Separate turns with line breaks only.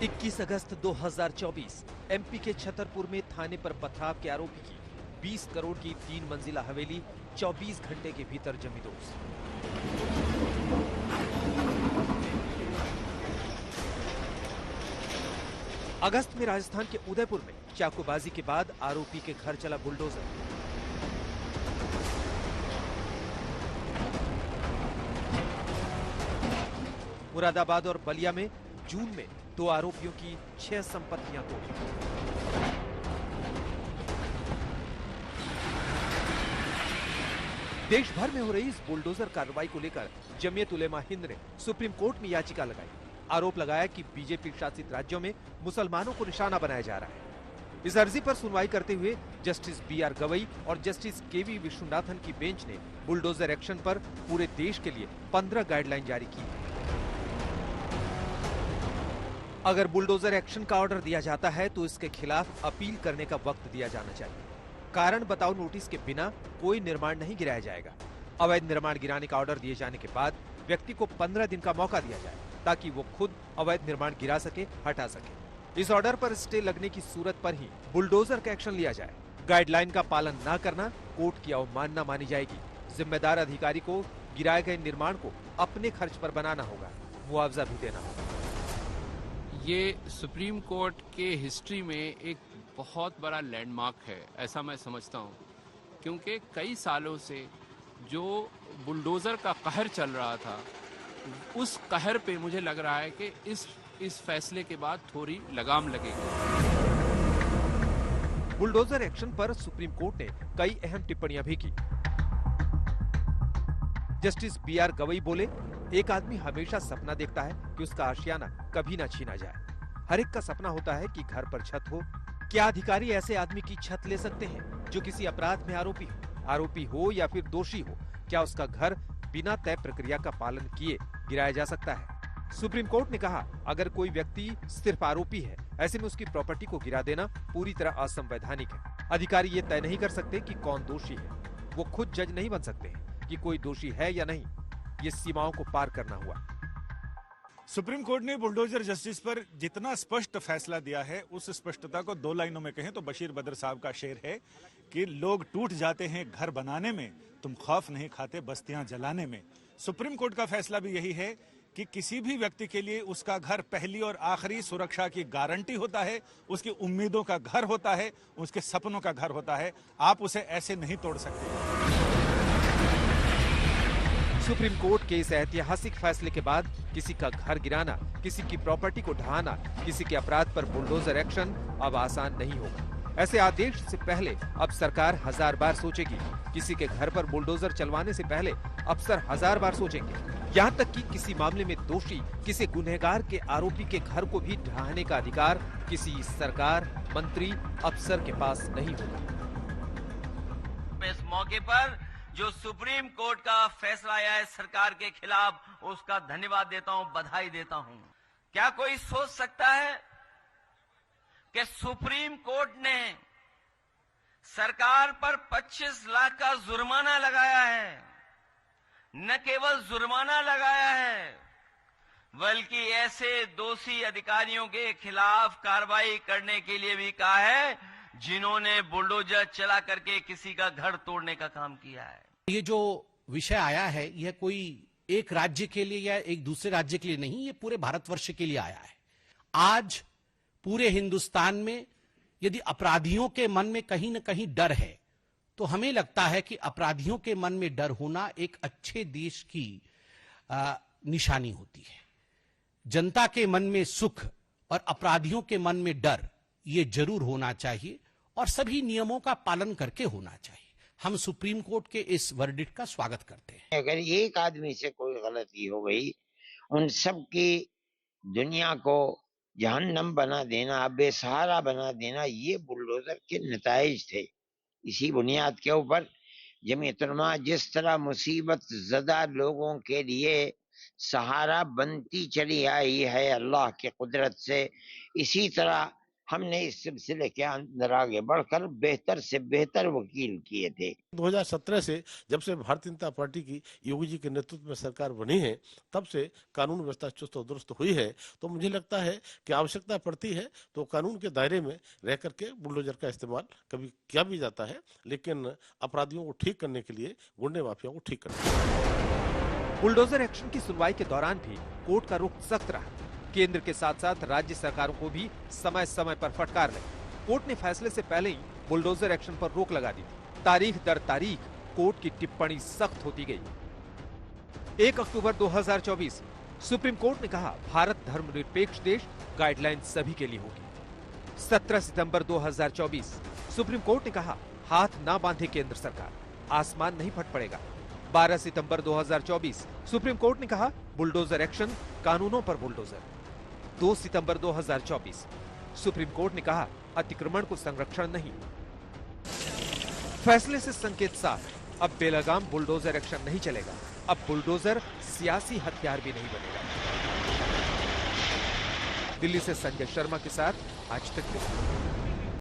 21 अगस्त 2024 MP के छतरपुर में थाने पर पथराव के आरोपी की 20 करोड़ की 3 मंजिला हवेली 24 घंटे के भीतर जमी दोस्त। अगस्त में राजस्थान के उदयपुर में चाकूबाजी के बाद आरोपी के घर चला बुलडोजर। मुरादाबाद और बलिया में जून में 2 आरोपियों की 6 संपत्तियां तोड़ी। देश भर में हो रही इस बुलडोजर कार्रवाई को लेकर जमीयत उलेमा हिंद ने सुप्रीम कोर्ट में याचिका लगाई। आरोप लगाया कि बीजेपी शासित राज्यों में मुसलमानों को निशाना बनाया जा रहा है। इस अर्जी पर सुनवाई करते हुए जस्टिस बी.आर. गवई और जस्टिस के.वी. विश्वनाथन की बेंच ने बुलडोजर एक्शन पर पूरे देश के लिए 15 गाइडलाइन जारी की। अगर बुलडोजर एक्शन का ऑर्डर दिया जाता है तो इसके खिलाफ अपील करने का वक्त दिया जाना चाहिए। कारण बताओ नोटिस के बिना कोई निर्माण नहीं गिराया जाएगा। अवैध निर्माण गिराने का ऑर्डर दिए जाने के बाद व्यक्ति को 15 दिन का मौका दिया जाए ताकि वो खुद अवैध निर्माण गिरा सके, हटा सके। इस ऑर्डर पर स्टे लगने की सूरत पर ही बुलडोजर का एक्शन लिया जाए। गाइडलाइन का पालन न करना कोर्ट की अवमानना मानी जाएगी। जिम्मेदार अधिकारी को गिराए गए निर्माण को अपने खर्च पर बनाना होगा, मुआवजा भी देना होगा।
ये सुप्रीम कोर्ट के हिस्ट्री में एक बहुत बड़ा लैंडमार्क है, ऐसा मैं समझता हूँ, क्योंकि कई सालों से जो बुलडोज़र का कहर चल रहा था, उस कहर पे मुझे लग रहा है कि इस फैसले के बाद थोड़ी लगाम लगेगी।
बुलडोजर एक्शन पर सुप्रीम कोर्ट ने कई अहम टिप्पणियां भी की। Justice B R. गवई बोले, एक आदमी हमेशा सपना देखता है कि उसका आशियाना कभी ना छीना जाए। हर एक का सपना होता है कि घर पर छत हो। क्या अधिकारी ऐसे आदमी की छत ले सकते हैं जो किसी अपराध में आरोपी हो या फिर दोषी हो? क्या उसका घर बिना तय प्रक्रिया का पालन किए गिराया जा सकता है? सुप्रीम कोर्ट ने कहा, अगर कोई व्यक्ति सिर्फ आरोपी है, ऐसे में उसकी प्रॉपर्टी को गिरा देना पूरी तरह असंवैधानिक है। अधिकारी ये तय नहीं कर सकते कि कौन दोषी है। वो खुद जज नहीं बन सकते कि कोई दोषी है या नहीं। ये सीमाओं को पार करना हुआ।
सुप्रीम कोर्ट ने बुलडोजर जस्टिस पर जितना स्पष्ट फैसला दिया है, उस स्पष्टता को 2 लाइनों में कहें तो बशीर बद्र साहब का शेर है कि लोग टूट जाते हैं घर बनाने में, तुम खौफ नहीं खाते बस्तियां जलाने में। सुप्रीम कोर्ट का फैसला भी यही है कि किसी भी व्यक्ति के लिए उसका घर पहली और आखिरी सुरक्षा की गारंटी होता है, उसकी उम्मीदों का घर होता है, उसके सपनों का घर होता है। आप उसे ऐसे नहीं तोड़ सकते।
सुप्रीम कोर्ट के इस ऐतिहासिक फैसले के बाद किसी का घर गिराना, किसी की प्रॉपर्टी को ढहाना, किसी के अपराध पर बुलडोजर एक्शन अब आसान नहीं होगा। ऐसे आदेश से पहले अब सरकार 1000 बार सोचेगी। किसी के घर पर बुलडोजर चलवाने से पहले अफसर 1000 बार सोचेंगे। यहाँ तक कि किसी मामले में दोषी किसी गुनहगार के आरोपी के घर को भी ढहाने का अधिकार किसी सरकार, मंत्री, अफसर के पास नहीं होगा।
इस मौके पर जो सुप्रीम कोर्ट का फैसला आया है सरकार के खिलाफ, उसका धन्यवाद देता हूं, बधाई देता हूं। क्या कोई सोच सकता है कि सुप्रीम कोर्ट ने सरकार पर 25 लाख का जुर्माना लगाया है? न केवल जुर्माना लगाया है, बल्कि ऐसे दोषी अधिकारियों के खिलाफ कार्रवाई करने के लिए भी कहा है जिन्होंने बुलडोजर चला करके किसी का घर तोड़ने का काम किया है।
ये जो विषय आया है, यह कोई एक राज्य के लिए या एक दूसरे राज्य के लिए नहीं, ये पूरे भारतवर्ष के लिए आया है। आज पूरे हिंदुस्तान में यदि अपराधियों के मन में कहीं न कहीं डर है, तो हमें लगता है कि अपराधियों के मन में डर होना एक अच्छे देश की निशानी होती है। जनता के मन में सुख और अपराधियों के मन में डर, ये जरूर होना चाहिए और सभी नियमों का पालन करके होना चाहिए। हम सुप्रीम कोर्ट के इस वर्डिक्ट का स्वागत करते हैं।
अगर एक आदमी से कोई गलती हो गई, उन सब की दुनिया को जहन्नम बना देना, बेसहारा बना देना, ये बुलडोजर के नताइज थे। इसी बुनियाद के ऊपर जमीयत उलमा जिस तरह मुसीबत ज़दा लोगों के लिए सहारा बनती चली आई है अल्लाह की कुदरत से, इसी तरह हमने इस सिलसिले के अंदर आगे बढ़कर बेहतर से बेहतर वकील किए थे।
2017 से जब से भारतीय जनता पार्टी की योगी जी के नेतृत्व में सरकार बनी है, तब से कानून व्यवस्था चुस्त और दुरुस्त हुई है। तो मुझे लगता है कि आवश्यकता पड़ती है तो कानून के दायरे में रह करके बुलडोजर का इस्तेमाल कभी किया भी जाता है, लेकिन अपराधियों को ठीक करने के लिए, गुंडे माफिया को ठीक करने के लिए।
बुलडोजर एक्शन की सुनवाई के दौरान भी कोर्ट का रुख सख्त रहा। केंद्र के साथ साथ राज्य सरकारों को भी समय समय पर फटकार लगी। कोर्ट ने फैसले से पहले ही बुलडोजर एक्शन पर रोक लगा दी थी। तारीख दर तारीख कोर्ट की टिप्पणी सख्त होती गई। 1 अक्टूबर 2024 सुप्रीम कोर्ट ने कहा भारत धर्मनिरपेक्ष देश, गाइडलाइन सभी के लिए होगी। 17 सितंबर 2024 सुप्रीम कोर्ट ने कहा हाथ ना बांधे केंद्र सरकार, आसमान नहीं फट पड़ेगा। 12 सितंबर 2024 सुप्रीम कोर्ट ने कहा बुलडोजर एक्शन, कानूनों पर बुलडोजर। 2 सितंबर 2024 सुप्रीम कोर्ट ने कहा अतिक्रमण को संरक्षण नहीं। फैसले से संकेत साफ, अब बेलगाम बुलडोजर एक्शन नहीं चलेगा। अब बुलडोजर सियासी हथियार भी नहीं बनेगा। दिल्ली से संजय शर्मा के साथ आज तक।